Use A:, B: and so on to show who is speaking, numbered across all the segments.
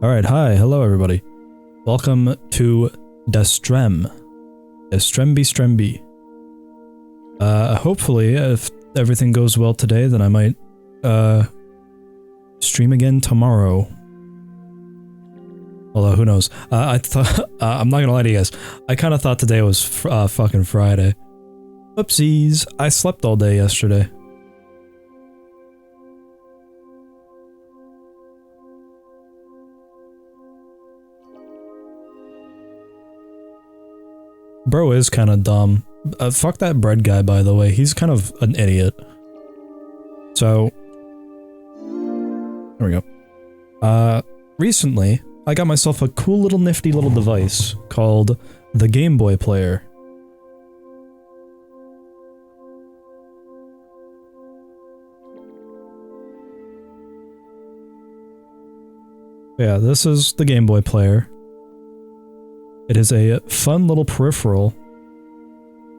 A: Alright, hi, hello everybody. Welcome to Destrem. Destremby. Hopefully, if everything goes well today, then I might, stream again tomorrow. Although, who knows. I thought, I'm not gonna lie to you guys, I kinda thought today was fucking Friday. Oopsies, I slept all day yesterday. Bro is kinda dumb. Fuck that bread guy, by the way, he's kind of an idiot. So, there we go. Recently, I got myself a cool little nifty little device called the Game Boy player. Yeah, this is the Game Boy player. It is a fun little peripheral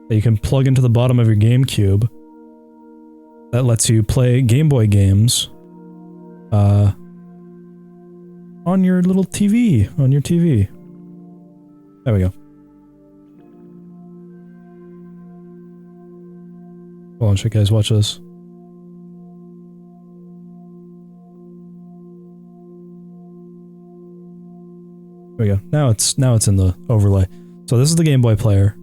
A: that you can plug into the bottom of your GameCube that lets you play Game Boy games on your little TV, on your TV. There we go. Hold on, should you guys watch this? There we go. Now it's in the overlay. So this is the Game Boy player.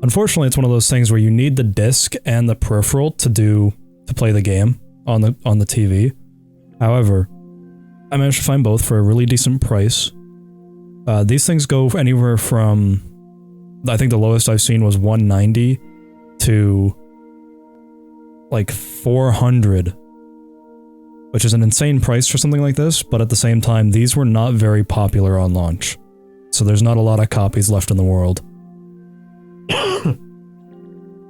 A: Unfortunately, it's one of those things where you need the disc and the peripheral to play the game on the TV. However, I managed to find both for a really decent price. These things go anywhere from, I think the lowest I've seen was $190 to like $400. Which is an insane price for something like this, but at the same time, these were not very popular on launch. So there's not a lot of copies left in the world.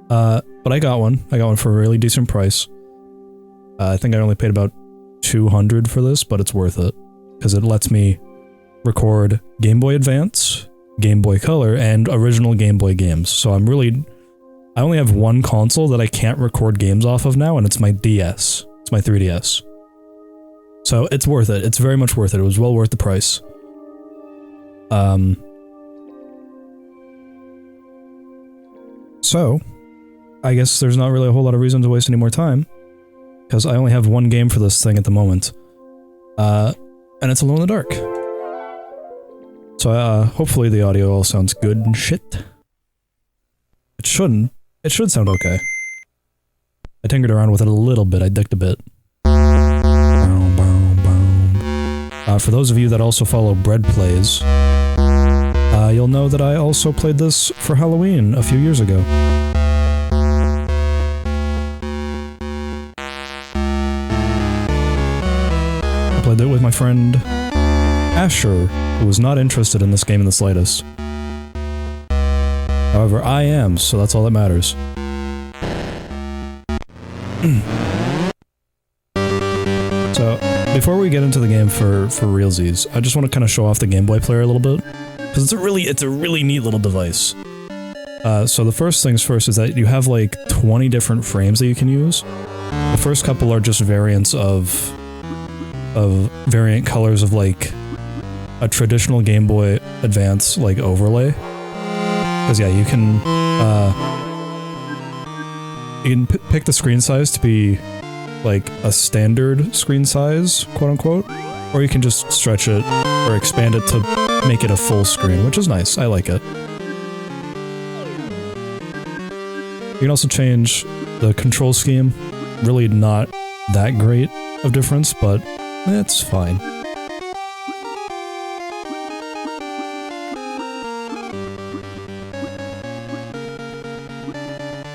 A: But I got one. I got one for a really decent price. I think I only paid about $200 for this, but it's worth it. Because it lets me record Game Boy Advance, Game Boy Color, and original Game Boy games. So I only have one console that I can't record games off of now, and it's my DS. It's my 3DS. So it's worth it. It's very much worth it. It was well worth the price. So, I guess there's not really a whole lot of reason to waste any more time, because I only have one game for this thing at the moment. And it's Alone in the Dark. So, hopefully the audio all sounds good and shit. It shouldn't. It should sound okay. I tinkered around with it a little bit. I dicked a bit. For those of you that also follow Bread Plays, you'll know that I also played this for Halloween a few years ago. I played it with my friend Asher, who was not interested in this game in the slightest. However, I am, so that's all that matters. So, before we get into the game for realsies, I just want to kind of show off the Game Boy player a little bit, because it's a really neat little device. So the first things first is that you have like 20 different frames that you can use. The first couple are just variants of variant colors of like a traditional Game Boy Advance like overlay. Because yeah, you can pick the screen size to be like a standard screen size, quote unquote, or you can just stretch it or expand it to make it a full screen, which is nice. I like it. You can also change the control scheme. Really not that great of difference, but it's fine.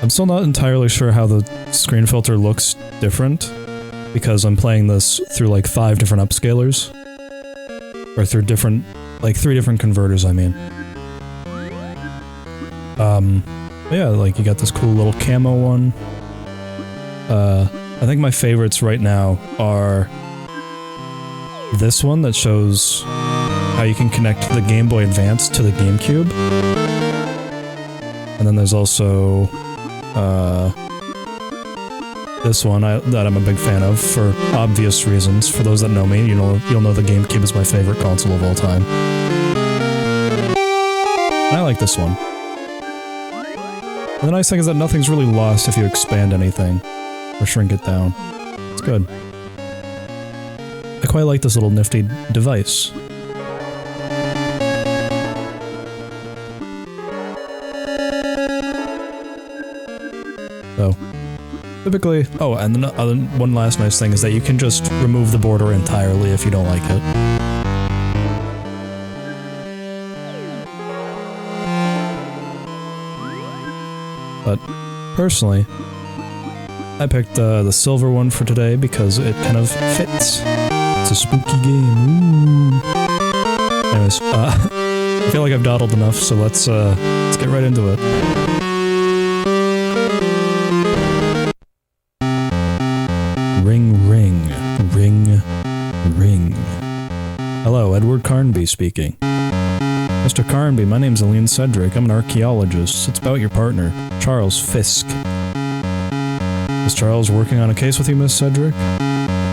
A: I'm still not entirely sure how the screen filter looks different, because I'm playing this through like 5 different upscalers. Or through different, like 3 different converters, I mean. Yeah, like you got this cool little camo one. I think my favorites right now are this one that shows how you can connect the Game Boy Advance to the GameCube. And then there's also This one that I'm a big fan of for obvious reasons. For those that know me, you'll know the GameCube is my favorite console of all time. And I like this one. And the nice thing is that nothing's really lost if you expand anything or shrink it down. It's good. I quite like this little nifty device. So, typically... Oh, and one last nice thing is that you can just remove the border entirely if you don't like it. But, personally, I picked the silver one for today because it kind of fits. It's a spooky game. Ooh. Anyways, I feel like I've dawdled enough, so let's get right into it. Ring, ring, ring, ring. Hello, Edward Carnby speaking. Mr. Carnby, my name's Aline Cedric. I'm an archaeologist. It's about your partner, Charles Fisk. Is Charles working on a case with you, Miss Cedric?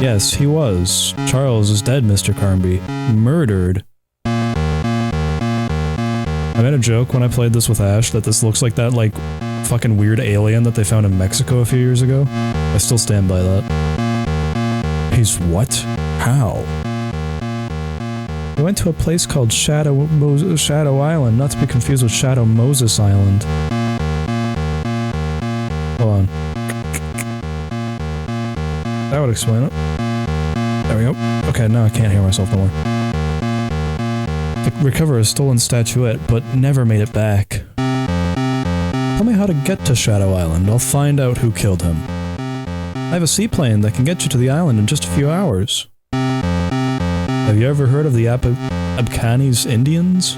A: Yes, he was. Charles is dead, Mr. Carnby. Murdered. I made a joke when I played this with Ash that this looks like that, like, fucking weird alien that they found in Mexico a few years ago. I still stand by that. He's what? How? We went to a place called Shadow Island, not to be confused with Shadow Moses Island. Hold on. That would explain it. There we go. Okay, now I can't hear myself no more. To recover a stolen statuette, but never made it back. Tell me how to get to Shadow Island. I'll find out who killed him. I have a seaplane that can get you to the island in just a few hours. Have you ever heard of the Abkhanis Indians?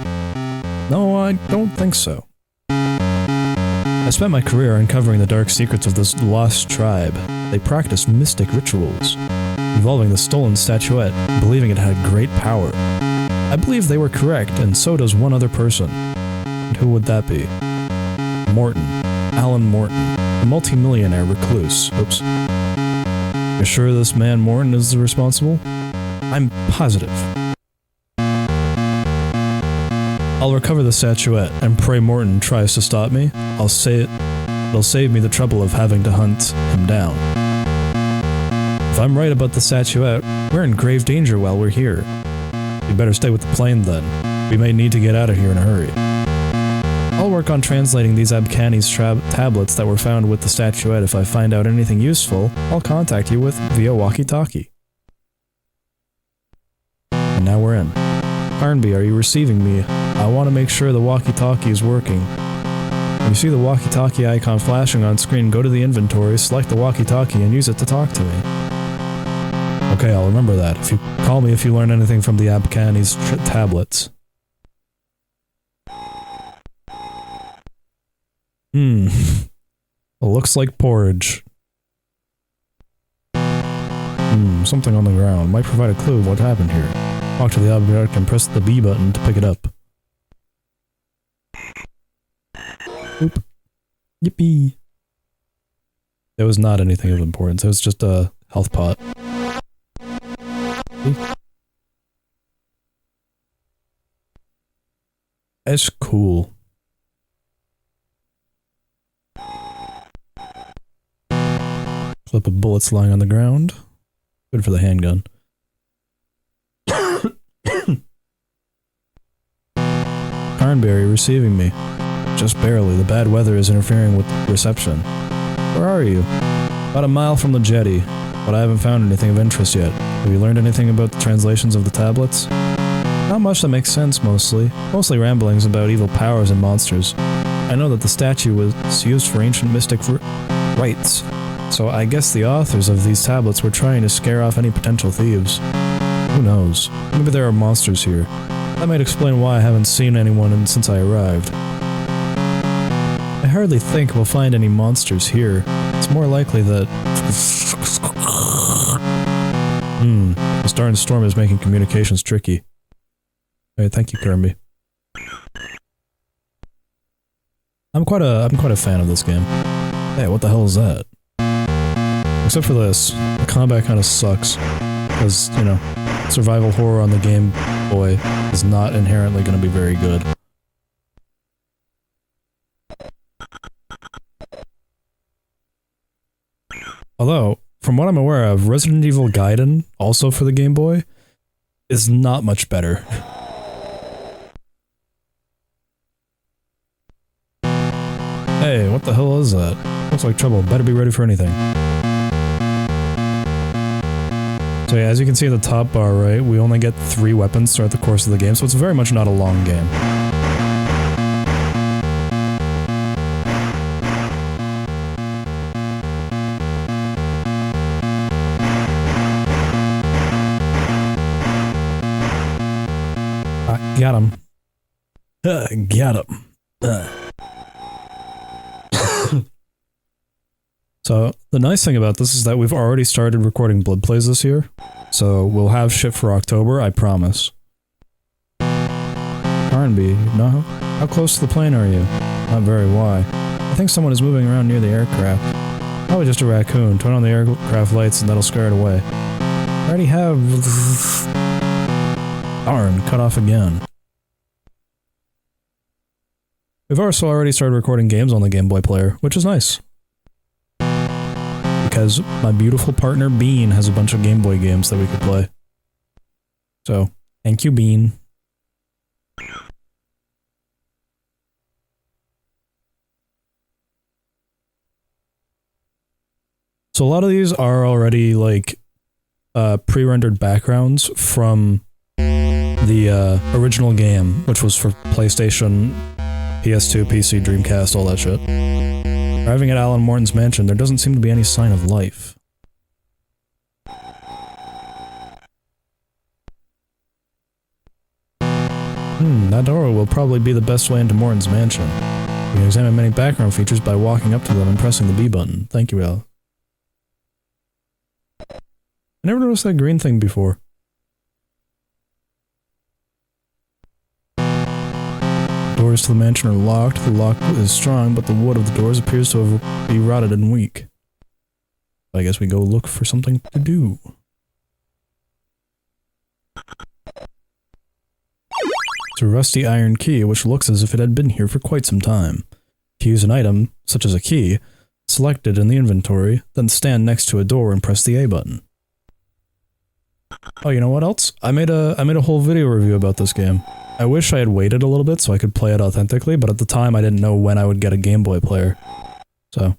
A: No, I don't think so. I spent my career uncovering the dark secrets of this lost tribe. They practiced mystic rituals, involving the stolen statuette, believing it had great power. I believe they were correct, and so does one other person. And who would that be? Morton. Alan Morton. A multi-millionaire recluse. Oops. You're sure this man Morton is the responsible? I'm positive. I'll recover the statuette, and pray Morton tries to stop me. It'll save me the trouble of having to hunt him down. If I'm right about the statuette, we're in grave danger while we're here. You better stay with the plane then. We may need to get out of here in a hurry. I'll work on translating these Abkhanis tablets that were found with the statuette. If I find out anything useful, I'll contact you via walkie-talkie. And now we're in. Carnby, are you receiving me? I want to make sure the walkie-talkie is working. When you see the walkie-talkie icon flashing on screen, go to the inventory, select the walkie-talkie, and use it to talk to me. Okay, I'll remember that. Call me if you learn anything from the Abkhanis tablets. It looks like porridge. Something on the ground. Might provide a clue of what happened here. Walk to the object and press the B button to pick it up. Oop. Yippee. It was not anything of importance. It was just a health pot. It's cool. Clip of bullets lying on the ground. Good for the handgun. Carnberry receiving me. Just barely. The bad weather is interfering with reception. Where are you? About a mile from the jetty, but I haven't found anything of interest yet. Have you learned anything about the translations of the tablets? Not much that makes sense, mostly. Mostly ramblings about evil powers and monsters. I know that the statue was used for ancient mystic rites, so I guess the authors of these tablets were trying to scare off any potential thieves. Who knows? Maybe there are monsters here. That might explain why I haven't seen anyone since I arrived. I hardly think we'll find any monsters here. It's more likely that... this darn storm is making communications tricky. Hey, thank you, Kirby. I'm quite a fan of this game. Hey, what the hell is that? Except for this. The combat kind of sucks. Because, you know, survival horror on the Game Boy is not inherently going to be very good. Although, from what I'm aware of, Resident Evil Gaiden, also for the Game Boy, is not much better. Hey, what the hell is that? Looks like trouble. Better be ready for anything. So yeah, as you can see at the top bar, right, we only get 3 weapons throughout the course of the game, so it's very much not a long game. Got him. Got him. So, the nice thing about this is that we've already started recording Blood Plays this year, so we'll have shit for October, I promise. Carnby, no? How close to the plane are you? Not very, why? I think someone is moving around near the aircraft. Probably just a raccoon. Turn on the aircraft lights and that'll scare it away. I already have... Darn, cut off again. We've also already started recording games on the Game Boy player, which is nice. Because my beautiful partner Bean has a bunch of Game Boy games that we could play. So, thank you, Bean. So a lot of these are already, like, pre-rendered backgrounds from the original game, which was for PlayStation, PS2, PC, Dreamcast, all that shit. Arriving at Alan Morton's mansion, there doesn't seem to be any sign of life. That door will probably be the best way into Morton's mansion. You can examine many background features by walking up to them and pressing the B button. Thank you, Al. I never noticed that green thing before. Doors to the mansion are locked. The lock is strong, but the wood of the doors appears to be rotted and weak. I guess we go look for something to do. It's a rusty iron key, which looks as if it had been here for quite some time. To use an item, such as a key, select it in the inventory, then stand next to a door and press the A button. Oh, you know what else? I made a whole video review about this game. I wish I had waited a little bit so I could play it authentically, but at the time I didn't know when I would get a Game Boy player. So.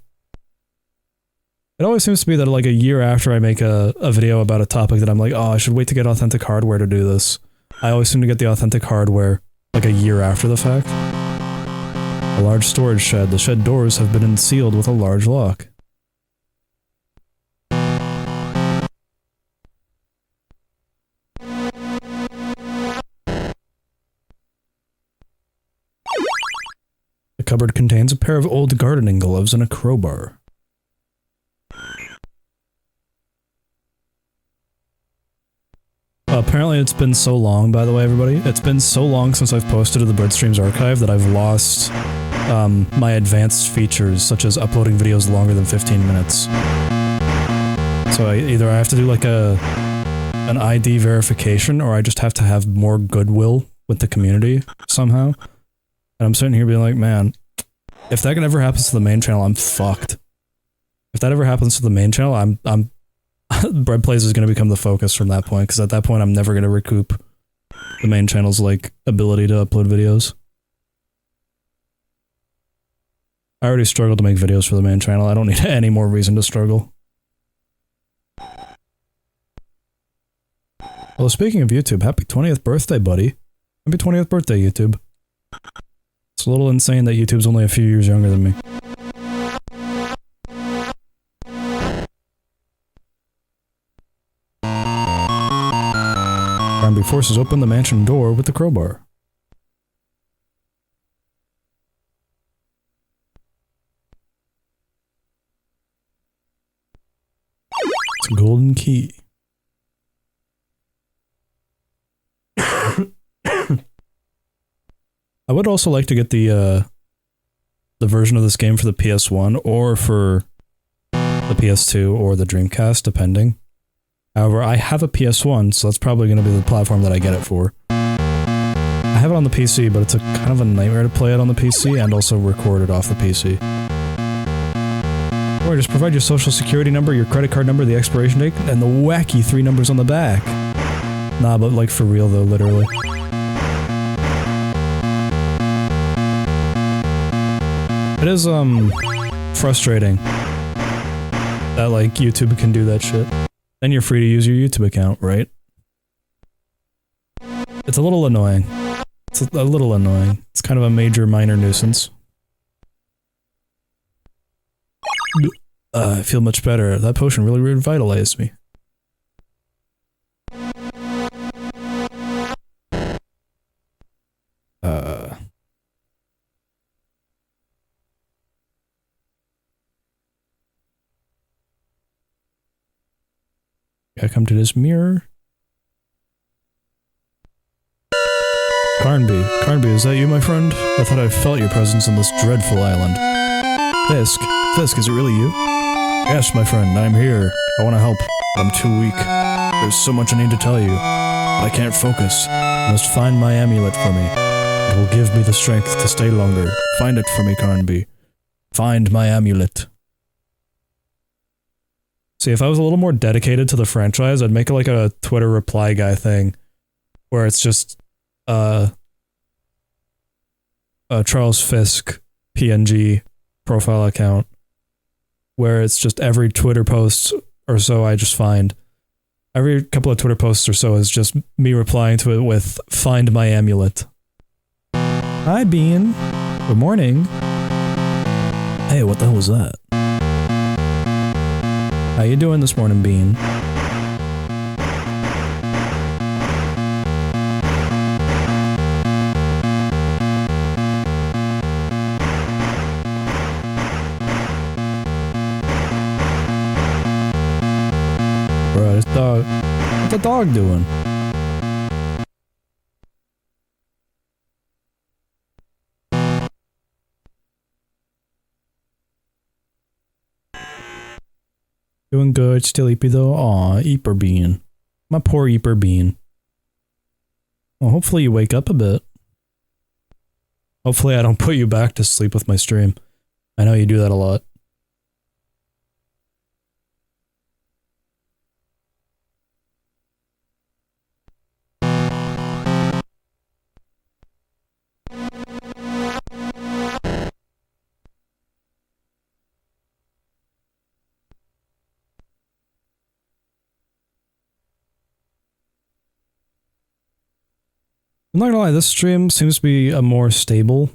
A: It always seems to be that like a year after I make a video about a topic that I'm like, oh, I should wait to get authentic hardware to do this. I always seem to get the authentic hardware like a year after the fact. A large storage shed. The shed doors have been sealed with a large lock. The cupboard contains a pair of old gardening gloves and a crowbar. Apparently it's been so long, by the way, everybody. It's been so long since I've posted to the BreadStreams archive that I've lost my advanced features, such as uploading videos longer than 15 minutes. So either I have to do like an ID verification, or I just have to have more goodwill with the community somehow. And I'm sitting here being like, man, if that ever happens to the main channel, I'm fucked. If that ever happens to the main channel, I'm Bread Plays is going to become the focus from that point, because at that point I'm never going to recoup the main channel's, like, ability to upload videos. I already struggled to make videos for the main channel, I don't need any more reason to struggle. Well, speaking of YouTube, happy 20th birthday, buddy. Happy 20th birthday, YouTube. It's a little insane that YouTube's only a few years younger than me. Granby forces open the mansion door with the crowbar. It's a golden key. I would also like to get the version of this game for the PS1 or for the PS2 or the Dreamcast, depending. However, I have a PS1, so that's probably going to be the platform that I get it for. I have it on the PC, but it's a kind of a nightmare to play it on the PC and also record it off the PC. Or just provide your social security number, your credit card number, the expiration date, and the wacky 3 numbers on the back. Nah, but like for real though, literally. It is, frustrating that, like, YouTube can do that shit. Then you're free to use your YouTube account, right? It's a little annoying. It's a little annoying. It's kind of a major minor nuisance. I feel much better. That potion really revitalized me. I come to this mirror. Carnby. Carnby, is that you, my friend? I thought I felt your presence on this dreadful island. Fisk. Fisk, is it really you? Yes, my friend, I'm here. I want to help. I'm too weak. There's so much I need to tell you. I can't focus. You must find my amulet for me. It will give me the strength to stay longer. Find it for me, Carnby. Find my amulet. See, if I was a little more dedicated to the franchise, I'd make it like a Twitter reply guy thing, where it's just, Charles Fisk PNG profile account, where it's just every Twitter post or so I just find. Every couple of Twitter posts or so is just me replying to it with, find my amulet. Hi, Bean. Good morning. Hey, what the hell was that? How you doing this morning, Bean? Bro, this dog... What's the dog doing? Doing good, still Eepy though? Aw, Eeper Bean. My poor Eeper Bean. Well, hopefully you wake up a bit. Hopefully I don't put you back to sleep with my stream. I know you do that a lot. I'm not gonna lie, this stream seems to be more stable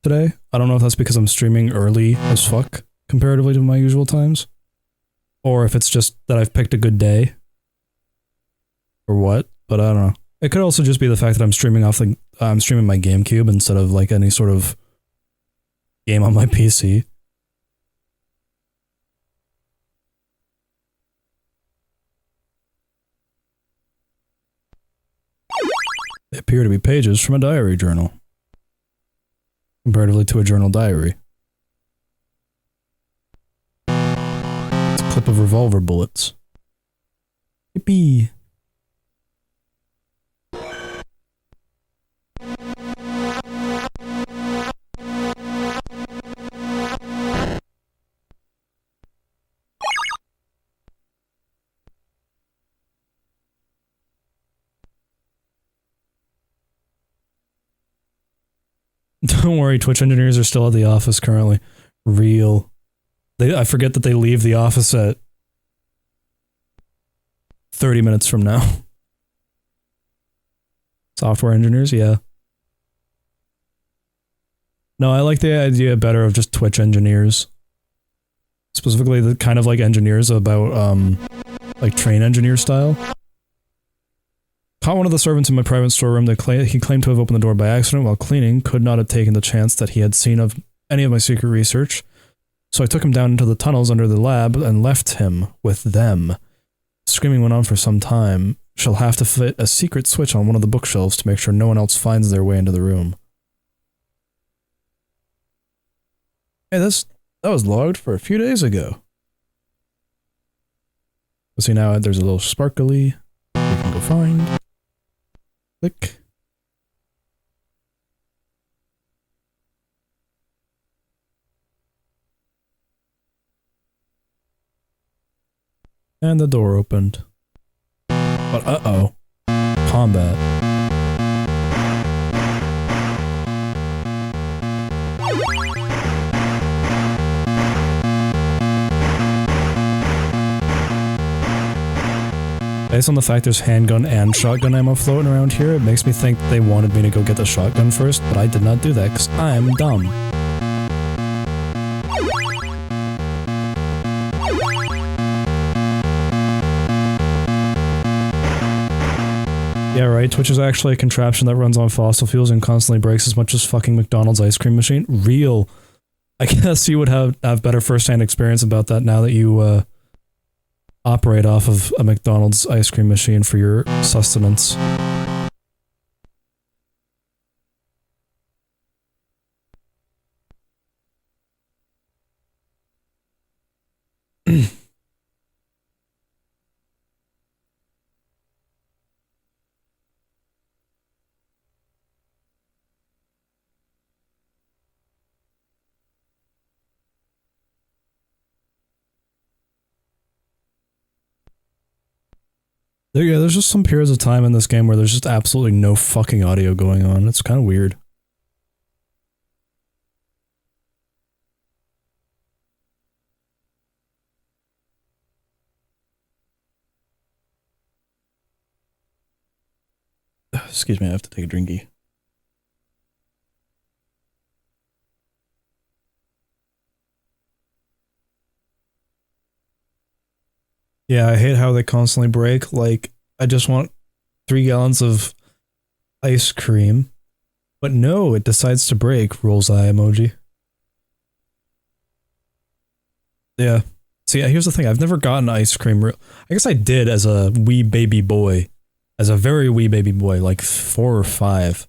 A: today. I don't know if that's because I'm streaming early as fuck, comparatively to my usual times. Or if it's just that I've picked a good day. Or what, but I don't know. It could also just be the fact that I'm streaming off the- I'm streaming my GameCube instead of like any sort of game on my PC. They appear to be pages from a diary journal. Comparatively to a journal diary. It's a clip of revolver bullets. Yippee! Don't worry, Twitch engineers are still at the office currently. Real. I forget that they leave the office at 30 minutes from now. Software engineers, yeah. No, I like the idea better of just Twitch engineers. Specifically the kind of like engineers about, like train engineer style. Caught one of the servants in my private storeroom that he claimed to have opened the door by accident while cleaning, could not have taken the chance that he had seen of any of my secret research. So I took him down into the tunnels under the lab and left him with them. Screaming went on for some time. She'll have to fit a secret switch on one of the bookshelves to make sure no one else finds their way into the room. Hey, that was logged for a few days ago. Let's see now, there's a little sparkly. We can go find. Click. And the door opened. But uh-oh. Combat. Based on the fact there's handgun and shotgun ammo floating around here, it makes me think they wanted me to go get the shotgun first, but I did not do that because I'm dumb. Yeah, right, Twitch is actually a contraption that runs on fossil fuels and constantly breaks as much as fucking McDonald's ice cream machine. Real. I guess you would have better first-hand experience about that now that you, operate off of a McDonald's ice cream machine for your sustenance. Yeah, there's just some periods of time in this game where there's just absolutely no fucking audio going on. It's kind of weird. Excuse me, I have to take a drinky. Yeah, I hate how they constantly break. Like, I just want 3 gallons of ice cream. But no, it decides to break. Rolls eye emoji. Yeah. See, here's the thing. I've never gotten ice cream. I guess I did as a wee baby boy. As a very wee baby boy, like 4 or 5.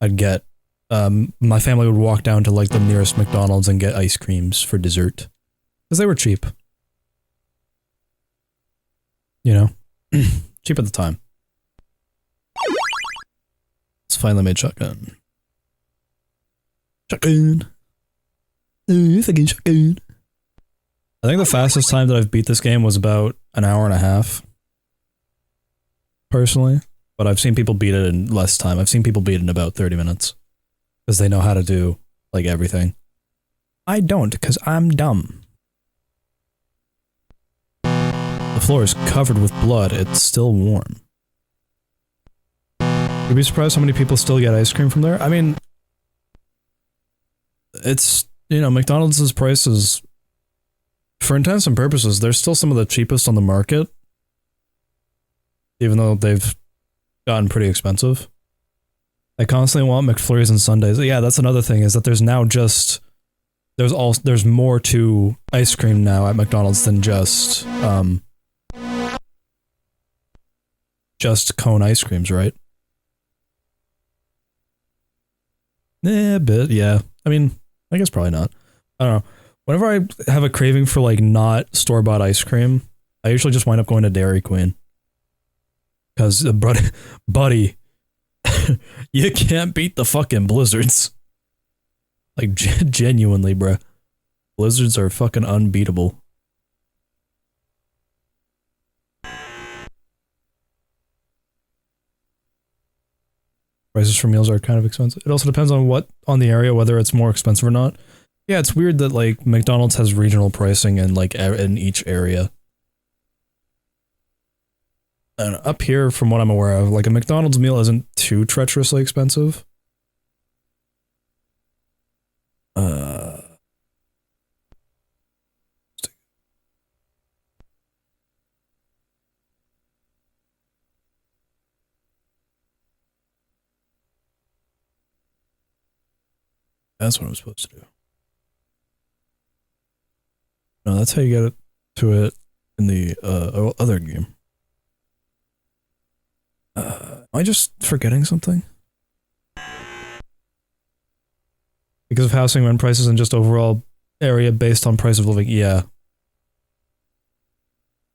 A: I'd get... my family would walk down to, like, the nearest McDonald's and get ice creams for dessert. Because they were cheap. You know? Cheap at the time. It's finally made shotgun. Shotgun! Fucking shotgun! I think the fastest time that I've beat this game was about an hour and a half. Personally. But I've seen people beat it in less time. I've seen people beat it in about 30 minutes. Because they know how to do, like, everything. I don't, because I'm dumb. The floor is covered with blood, it's still warm. You'd be surprised how many people still get ice cream from there? I mean... It's, you know, McDonald's prices... For intents and purposes, they're still some of the cheapest on the market. Even though they've gotten pretty expensive. I constantly want McFlurries and sundaes. Yeah, that's another thing, is that there's now just... There's more to ice cream now at McDonald's than just cone ice creams, right? A bit, yeah. I mean, I guess probably not. I don't know. Whenever I have a craving for, like, not store-bought ice cream, I usually just wind up going to Dairy Queen. Because, buddy, you can't beat the fucking blizzards. Like, genuinely, bruh. Blizzards are fucking unbeatable. Prices for meals are kind of expensive. It also depends on the area, whether it's more expensive or not. Yeah, it's weird that, like, McDonald's has regional pricing in, like, in each area. And up here, from what I'm aware of, like, a McDonald's meal isn't too treacherously expensive. That's what I'm supposed to do. No, that's how you get to it in the other game. Am I just forgetting something? Because of housing rent prices and just overall area based on price of living, yeah.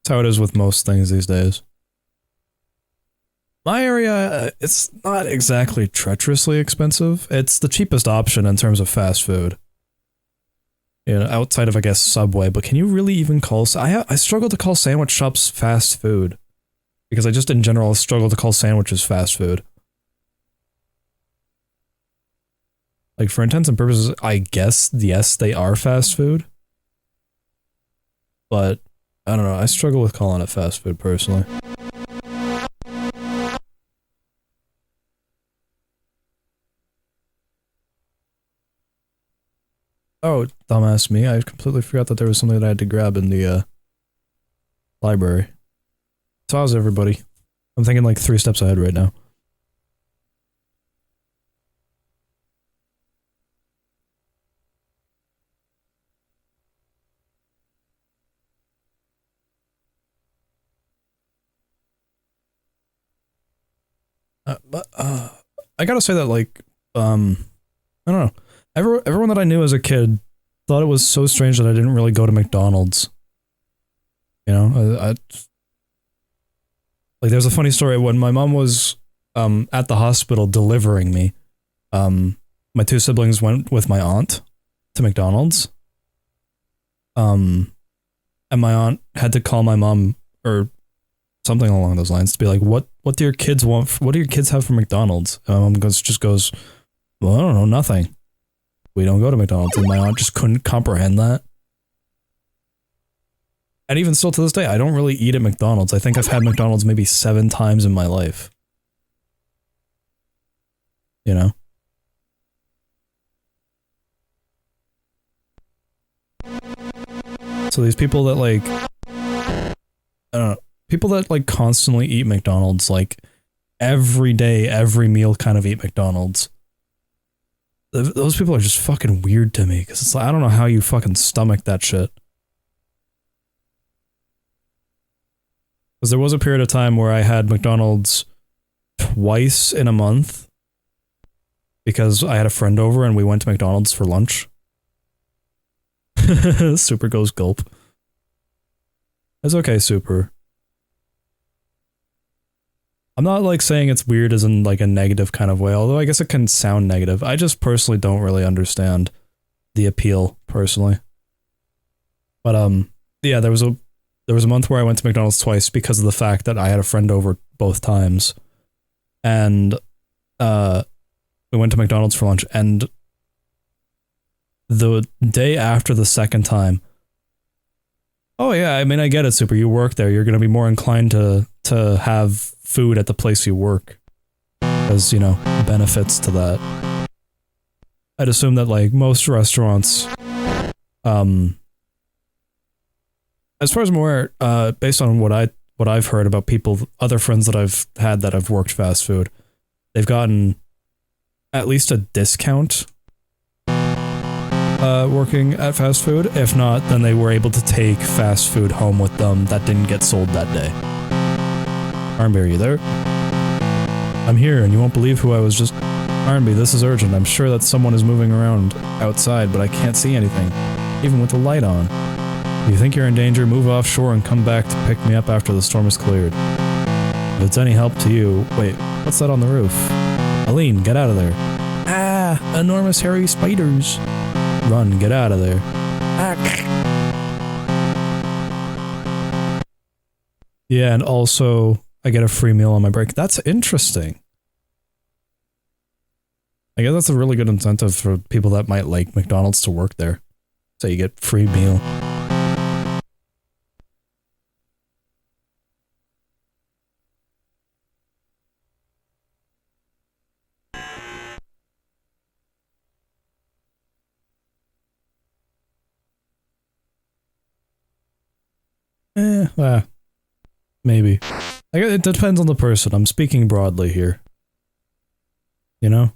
A: That's how it is with most things these days. My area, it's not exactly treacherously expensive. It's the cheapest option in terms of fast food. You know, outside of, I guess, Subway, but can you really even call... I struggle to call sandwich shops fast food. Because I just, in general, struggle to call sandwiches fast food. Like, for intents and purposes, I guess, yes, they are fast food. But, I don't know, I struggle with calling it fast food, personally. Oh, dumbass me, I completely forgot that there was something that I had to grab in the, library. So how's everybody? I'm thinking like 3 steps ahead right now. I gotta say that, like, I don't know. Everyone that I knew as a kid thought it was so strange that I didn't really go to McDonald's. You know, like, there's a funny story when my mom was, at the hospital delivering me. My 2 siblings went with my aunt to McDonald's. And my aunt had to call my mom, or something along those lines, to be like, what do your kids want? What do your kids have from McDonald's? And my mom just goes, well, I don't know, nothing. We don't go to McDonald's. And my aunt just couldn't comprehend that. And even still to this day, I don't really eat at McDonald's. I think I've had McDonald's maybe 7 times in my life. You know? So these people that, like, I don't know, people that, like, constantly eat McDonald's, like, every day, every meal kind of eat McDonald's. Those people are just fucking weird to me, because it's like, I don't know how you fucking stomach that shit. Because there was a period of time where I had McDonald's twice in a month, because I had a friend over and we went to McDonald's for lunch. Super goes gulp. It's okay, Super. I'm not, like, saying it's weird as in, like, a negative kind of way, although I guess it can sound negative. I just personally don't really understand the appeal, personally. But, yeah, there was a month where I went to McDonald's twice because of the fact that I had a friend over both times. And, we went to McDonald's for lunch, and the day after the second time, oh yeah, I mean, I get it, Super, you work there, you're gonna be more inclined to have food at the place you work. As, you know, benefits to that. I'd assume that, like, most restaurants, as far as I'm aware, based on what I've heard about people, other friends that I've had that have worked fast food, they've gotten at least a discount working at fast food. If not, then they were able to take fast food home with them that didn't get sold that day. Arnby, are you there? I'm here, and you won't believe who I was just... Arnby, this is urgent. I'm sure that someone is moving around outside, but I can't see anything, even with the light on. If you think you're in danger, move offshore and come back to pick me up after the storm is cleared. If it's any help to you... Wait, what's that on the roof? Aline, get out of there. Ah, enormous hairy spiders. Run, get out of there. Ah. Yeah, and also, I get a free meal on my break. That's interesting. I guess that's a really good incentive for people that might like McDonald's to work there. So you get free meal. Maybe. I guess it depends on the person. I'm speaking broadly here. You know?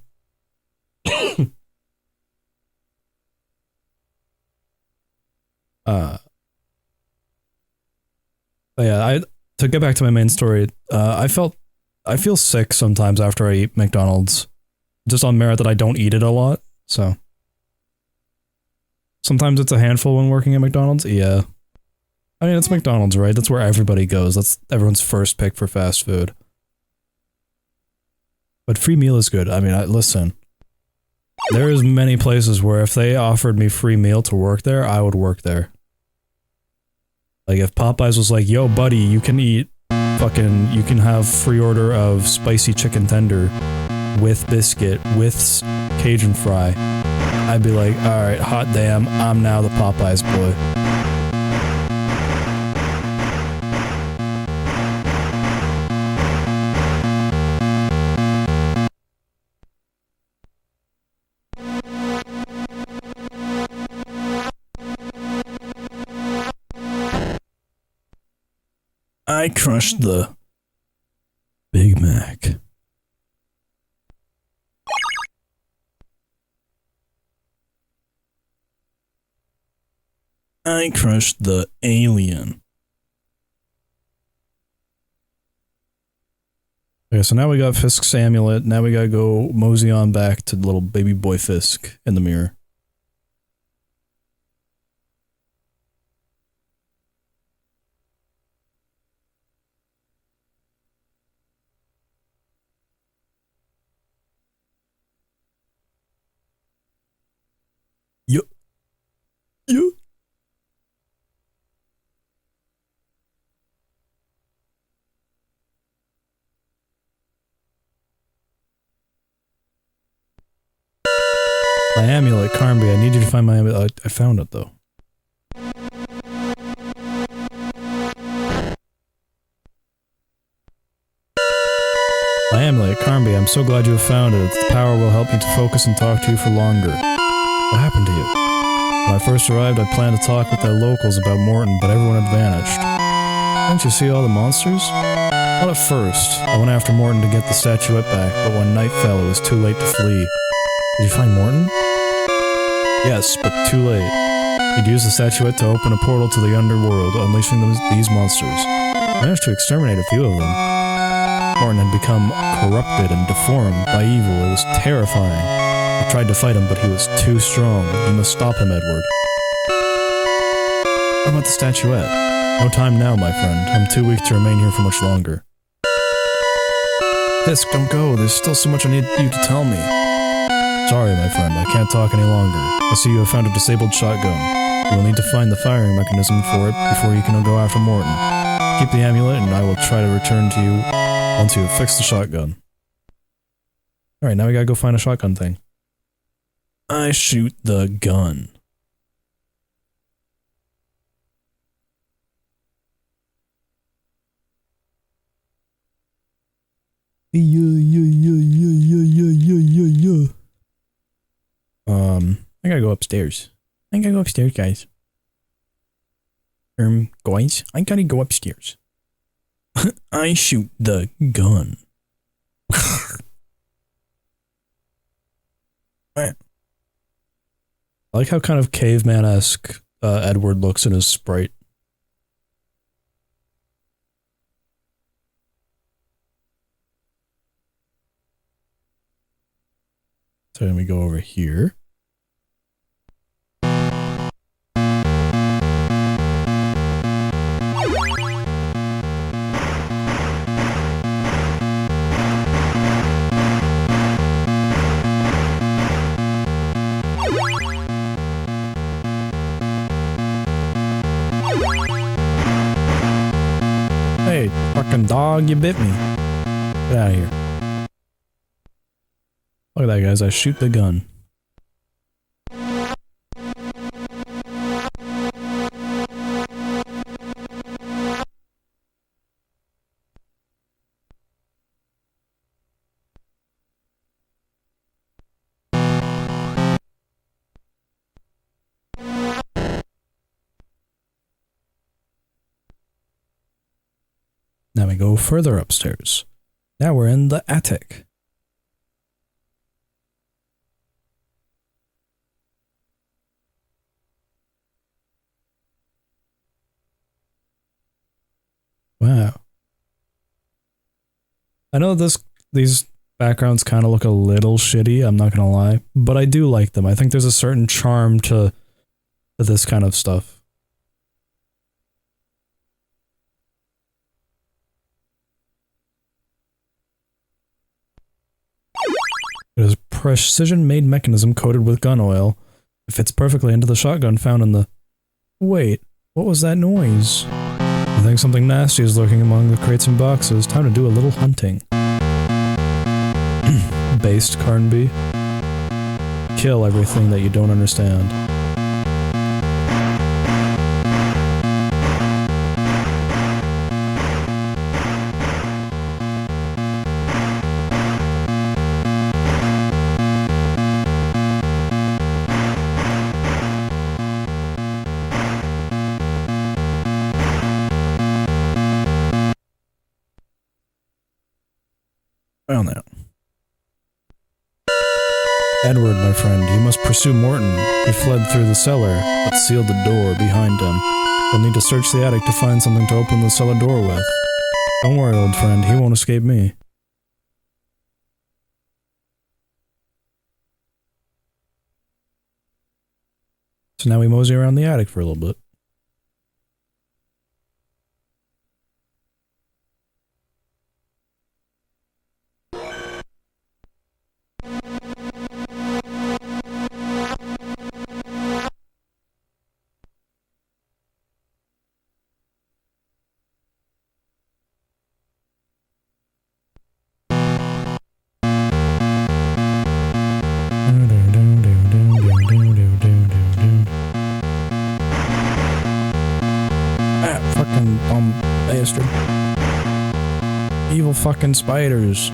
A: Yeah, to get back to my main story, I feel sick sometimes after I eat McDonald's. Just on merit that I don't eat it a lot, so. Sometimes it's a handful when working at McDonald's, yeah. I mean, it's McDonald's, right? That's where everybody goes. That's everyone's first pick for fast food. But free meal is good. I mean, listen. There's many places where if they offered me free meal to work there, I would work there. Like if Popeyes was like, yo buddy, you can eat fucking, you can have free order of spicy chicken tender with biscuit, with Cajun fry. I'd be like, alright, hot damn, I'm now the Popeyes boy. I crushed the Big Mac. I crushed the alien. Okay, so now we got Fisk's amulet. Now we gotta go mosey on back to little baby boy Fisk in the mirror. Yo. Yo. My amulet, Carnby. I need you to find my amulet. I found it though. My amulet, Carnby. I'm so glad you have found it. Its power will help me to focus and talk to you for longer. What happened to you? When I first arrived, I planned to talk with the locals about Morton, but everyone had vanished. Didn't you see all the monsters? Not at first. I went after Morton to get the statuette back, but when night fell, it was too late to flee. Did you find Morton? Yes, but too late. He'd used the statuette to open a portal to the underworld, unleashing these monsters. I managed to exterminate a few of them. Morton had become corrupted and deformed by evil. It was terrifying. I tried to fight him, but he was too strong. You must stop him, Edward. What about the statuette? No time now, my friend. I'm too weak to remain here for much longer. Fisk, don't go. There's still so much I need you to tell me. Sorry, my friend. I can't talk any longer. I see you have found a disabled shotgun. You will need to find the firing mechanism for it before you can go after Morton. Keep the amulet, and I will try to return to you once you have fixed the shotgun. Alright, now we gotta go find a shotgun thing. I shoot the gun. I gotta go upstairs. I gotta go upstairs, guys. Guys, I gotta go upstairs. I shoot the gun. I like how kind of caveman-esque Edward looks in his sprite. So then we go over here. Hey, fucking dog, you bit me. Get out of here. Look at that, guys. I shoot the gun. Now we go further upstairs. Now we're in the attic. Wow. I know these backgrounds kind of look a little shitty, I'm not gonna lie, but I do like them. I think there's a certain charm to this kind of stuff. It is a precision-made mechanism coated with gun oil. It fits perfectly into the shotgun found in the... Wait, what was that noise? I think something nasty is lurking among the crates and boxes. Time to do a little hunting. Based Carnby. Kill everything that you don't understand. Well now. Edward, my friend, you must pursue Morton. He fled through the cellar, but sealed the door behind him. You'll need to search the attic to find something to open the cellar door with. Don't worry, old friend, he won't escape me. So now we mosey around the attic for a little bit. Evil fucking spiders.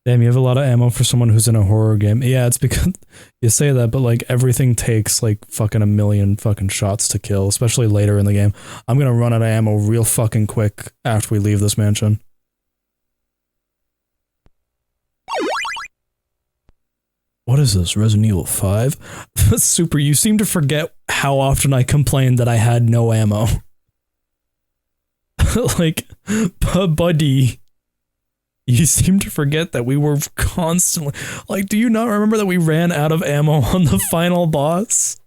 A: Damn, you have a lot of ammo for someone who's in a horror game. Yeah, it's because you say that, but like everything takes like fucking a million fucking shots to kill, especially later in the game. I'm gonna run out of ammo real fucking quick after we leave this mansion. What is this, Resident Evil 5? Super, you seem to forget how often I complained that I had no ammo. Like, buddy. You seem to forget that we were constantly... Like, do you not remember that we ran out of ammo on the final boss?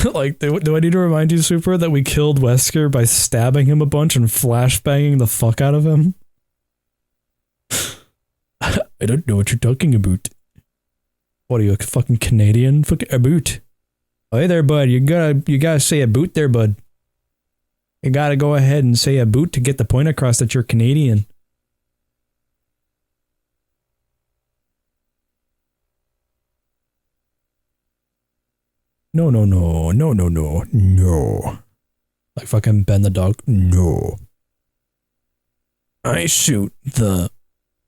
A: Like, do I need to remind you, Super, that we killed Wesker by stabbing him a bunch and flashbanging the fuck out of him? I don't know what you're talking about. What are you, a fucking Canadian? Fucking a boot. Oh, hey there, bud. You gotta say a boot there, bud. You gotta go ahead and say a boot to get the point across that you're Canadian. No. Like fucking Ben the dog. No. I shoot the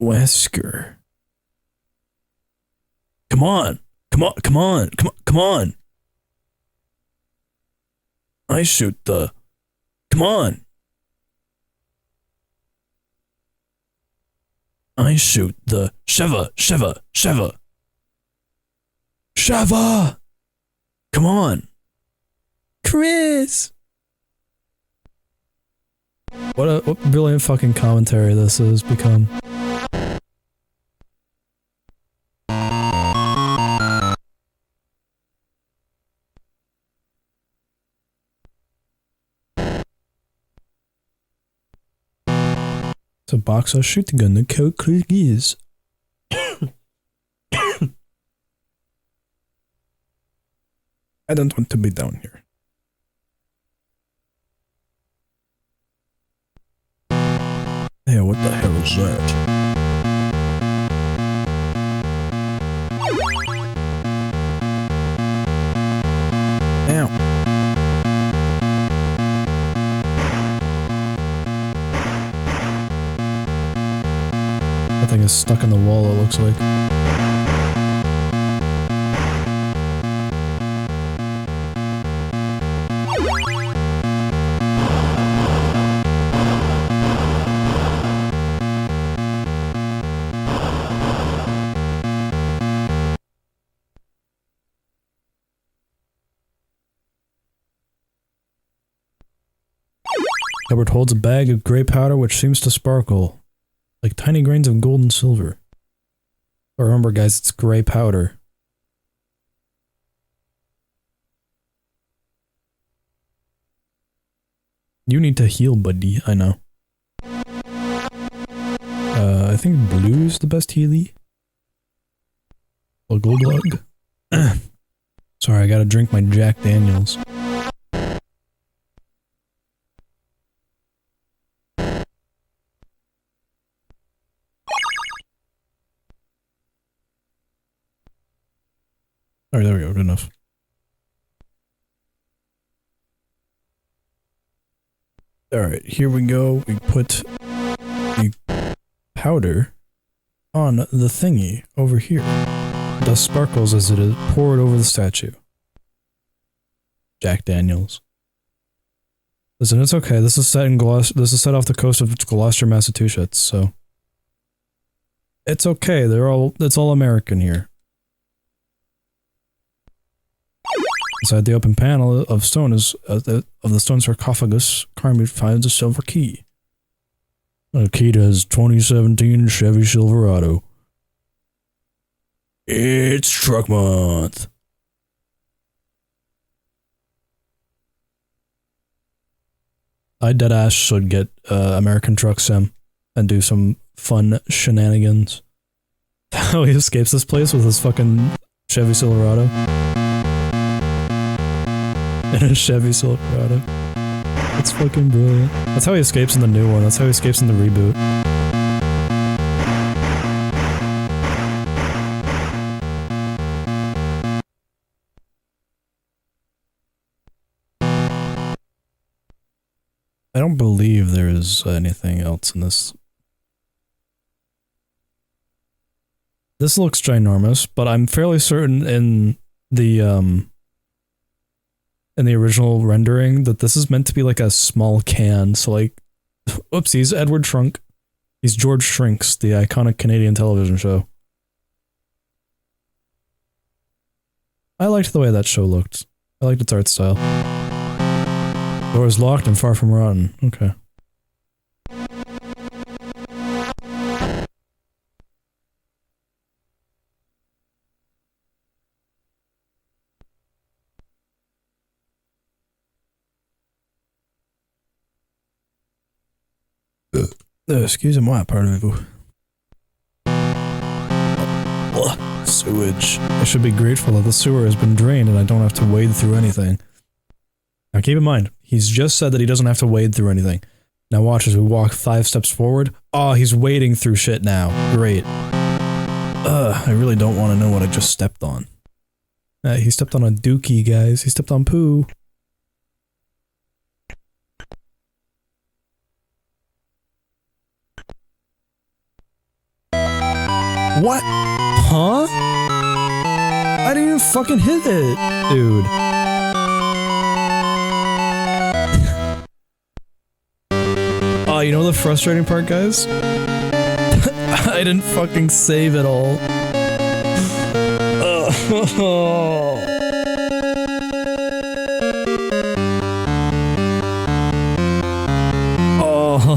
A: Wesker. Come on. I shoot the... Come on. I shoot the... Sheva. Come on. Chris. What brilliant fucking commentary this has become. It's a box of shooting gun, the code is. I don't want to be down here. Hey, what the hell is that? Ow. That thing is stuck in the wall, it looks like. Cupboard holds a bag of gray powder which seems to sparkle, like tiny grains of gold and silver. But remember guys, it's gray powder. You need to heal, buddy, I know. I think blue is the best healy. Glug glug. Sorry, I gotta drink my Jack Daniels. Alright, there we go, good enough. Alright, here we go. We put the powder on the thingy over here. Dust sparkles as it is poured over the statue. Jack Daniels. Listen, it's okay. This is set in this is set off the coast of Gloucester, Massachusetts, so it's okay. It's all American here. Inside the open panel of stone is of the stone sarcophagus, Carmen finds a silver key. The key to his 2017 Chevy Silverado. It's truck month. I deadass should get American Truck Sim and do some fun shenanigans. How he escapes this place with his fucking Chevy Silverado. In a Chevy Silverado. That's fucking brilliant. That's how he escapes in the new one. That's how he escapes in the reboot. I don't believe there is anything else in this. This looks ginormous, but I'm fairly certain in the original rendering that this is meant to be like a small can, so like, whoopsies, Edward Shrunk. He's George Shrinks, the iconic Canadian television show. I liked the way that show looked. I liked its art style. Door is locked and far from rotten. Okay. Excusez-moi, parlez-vous. Sewage. I should be grateful that the sewer has been drained and I don't have to wade through anything. Now keep in mind, he's just said that he doesn't have to wade through anything. Now watch as we walk 5 steps forward. Oh, he's wading through shit now. Great. I really don't want to know what I just stepped on. He stepped on a dookie, guys. He stepped on poo. What? Huh? I didn't even fucking hit it, dude. Oh, you know the frustrating part, guys? I didn't fucking save at all.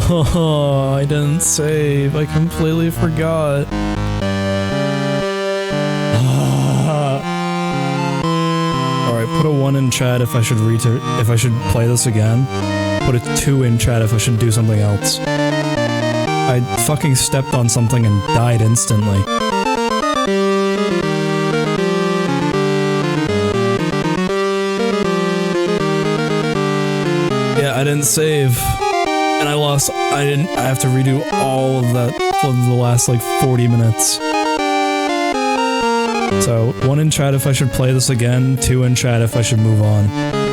A: Oh, I didn't save. I completely forgot. Alright, put a 1 in chat if I should play this again. Put a 2 in chat if I should do something else. I fucking stepped on something and died instantly. Yeah, I didn't save. And I lost. I have to redo all of that for the last like 40 minutes. So, 1 in chat if I should play this again, 2 in chat if I should move on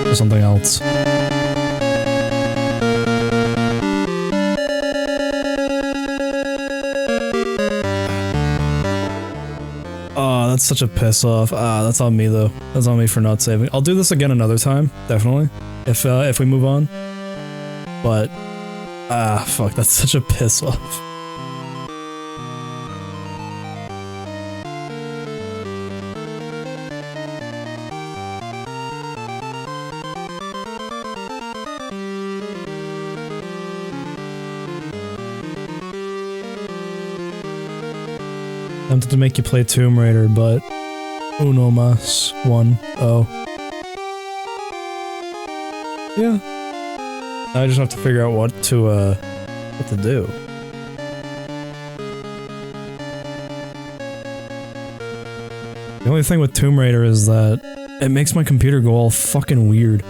A: to something else. Oh, that's such a piss off. Ah, that's on me though. That's on me for not saving. I'll do this again another time, definitely, if we move on. But, fuck, that's such a piss off. Tempted to make you play Tomb Raider, but uno mas, 1-0. Yeah. Now I just have to figure out what to do. The only thing with Tomb Raider is that it makes my computer go all fucking weird.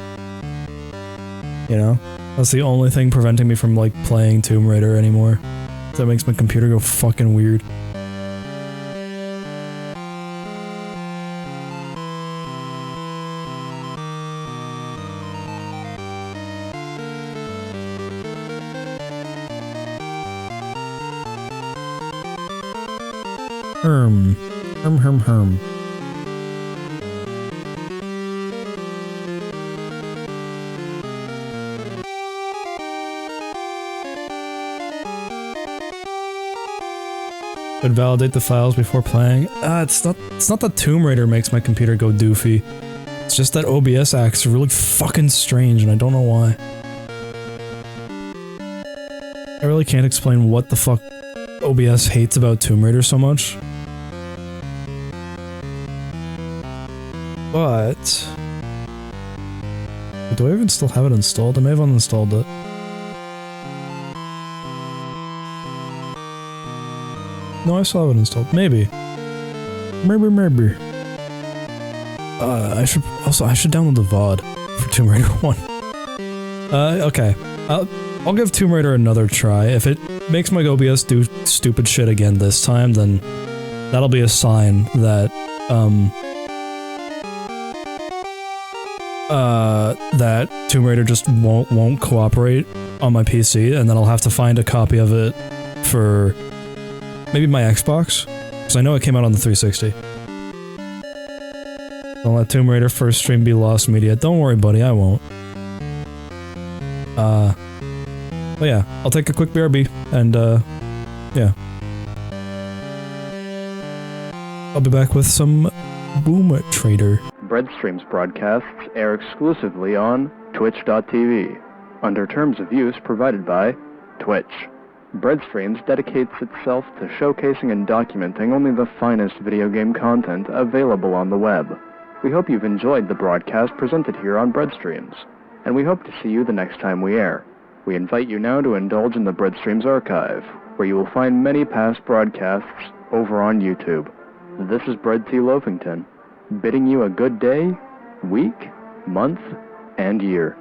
A: You know? That's the only thing preventing me from, like, playing Tomb Raider anymore. That makes my computer go fucking weird. Herm. Should validate the files before playing. It's not that Tomb Raider makes my computer go doofy. It's just that OBS acts really fucking strange and I don't know why. I really can't explain what the fuck OBS hates about Tomb Raider so much. But... do I even still have it installed? I may have uninstalled it. No, I still have it installed. Maybe. Maybe. I should download the VOD for Tomb Raider 1. Okay. I'll give Tomb Raider another try. If it makes my OBS do stupid shit again this time, then that'll be a sign that, that Tomb Raider just won't cooperate on my PC, and then I'll have to find a copy of it for maybe my Xbox, because I know it came out on the 360. Don't let Tomb Raider first stream be lost media. Don't worry, buddy, I won't. But yeah, I'll take a quick BRB, and, yeah. I'll be back with some Boom Trader.
B: BreadStreams broadcasts air exclusively on Twitch.tv, under terms of use provided by Twitch. BreadStreams dedicates itself to showcasing and documenting only the finest video game content available on the web. We hope you've enjoyed the broadcast presented here on BreadStreams, and we hope to see you the next time we air. We invite you now to indulge in the BreadStreams archive, where you will find many past broadcasts over on YouTube. This is Bread T. Loafington, bidding you a good day, week, month, and year.